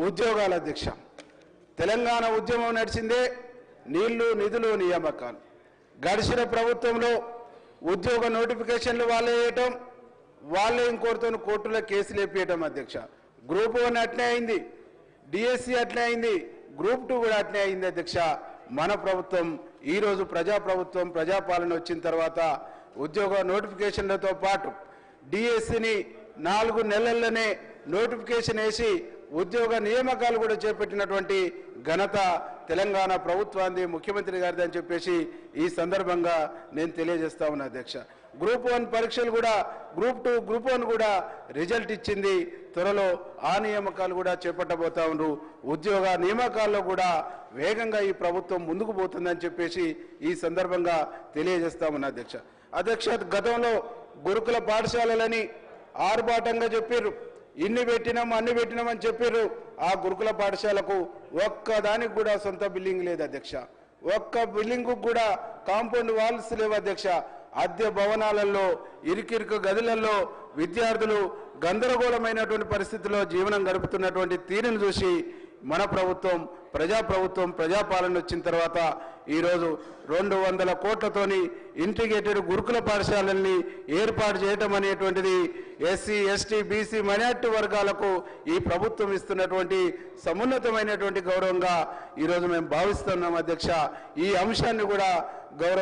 ఉద్యోగాల అధ్యక్ష, తెలంగాణ ఉద్యమం నడిచిందే నీళ్లు నిధులు నియామకాలు. గడిచిన ప్రభుత్వంలో ఉద్యోగ నోటిఫికేషన్లు వాళ్ళే వేయటం, వాళ్ళే ఇంకోటితో కోర్టులో కేసులు వేపించడం అధ్యక్ష. గ్రూప్ 1 అట్లే అయింది, డిఎస్సి అట్లే అయింది, గ్రూప్ 2 కూడా అట్లే అయింది అధ్యక్ష. మన ప్రభుత్వం ఈరోజు ప్రజాప్రభుత్వం ప్రజాపాలన వచ్చిన తర్వాత ఉద్యోగ నోటిఫికేషన్లతో పాటు డిఎస్సిని 4 నెలల్లోనే నోటిఫికేషన్ వేసి ఉద్యోగ నియామకాలు కూడా చేపట్టినటువంటి ఘనత తెలంగాణ ప్రభుత్వాన్ని, ముఖ్యమంత్రి గారిది అని చెప్పేసి ఈ సందర్భంగా నేను తెలియజేస్తా ఉన్నా అధ్యక్ష. గ్రూప్ 1 పరీక్షలు కూడా, గ్రూప్ 2, గ్రూప్ 1 కూడా రిజల్ట్ ఇచ్చింది. త్వరలో ఆ నియామకాలు కూడా చేపట్టబోతా ఉన్నారు. ఉద్యోగ నియామకాల్లో కూడా వేగంగా ఈ ప్రభుత్వం ముందుకు పోతుందని చెప్పేసి ఈ సందర్భంగా తెలియజేస్తా ఉన్నా అధ్యక్ష. అధ్యక్ష, గతంలో గురుకుల పాఠశాలలని ఆర్భాటంగా చెప్పారు, ఇన్ని పెట్టినాం అన్ని పెట్టినామని చెప్పారు. ఆ గురుకుల పాఠశాలకు ఒక్కదానికి కూడా సొంత బిల్డింగ్ లేదు అధ్యక్ష. ఒక్క బిల్డింగ్ కూడా కాంపౌండ్ వాల్స్ లేవు అధ్యక్ష. అద్దె భవనాలలో, ఇరుకిరుకు గదులలో విద్యార్థులు గందరగోళమైనటువంటి పరిస్థితుల్లో జీవనం గడుపుతున్నటువంటి తీరును చూసి మన ప్రభుత్వం ప్రజాపాలన వచ్చిన తర్వాత ఈరోజు 200 కోట్లతోని ఇంటిగ్రేటెడ్ గురుకుల పాఠశాలల్ని ఏర్పాటు చేయటం అనేటువంటిది ఎస్సీ, ఎస్టీ, బీసీ, మైనారిటీ వర్గాలకు ఈ ప్రభుత్వం ఇస్తున్నటువంటి సమున్నతమైనటువంటి గౌరవంగా ఈరోజు మేము భావిస్తున్నాం అధ్యక్ష. ఈ అంశాన్ని కూడా గౌరవ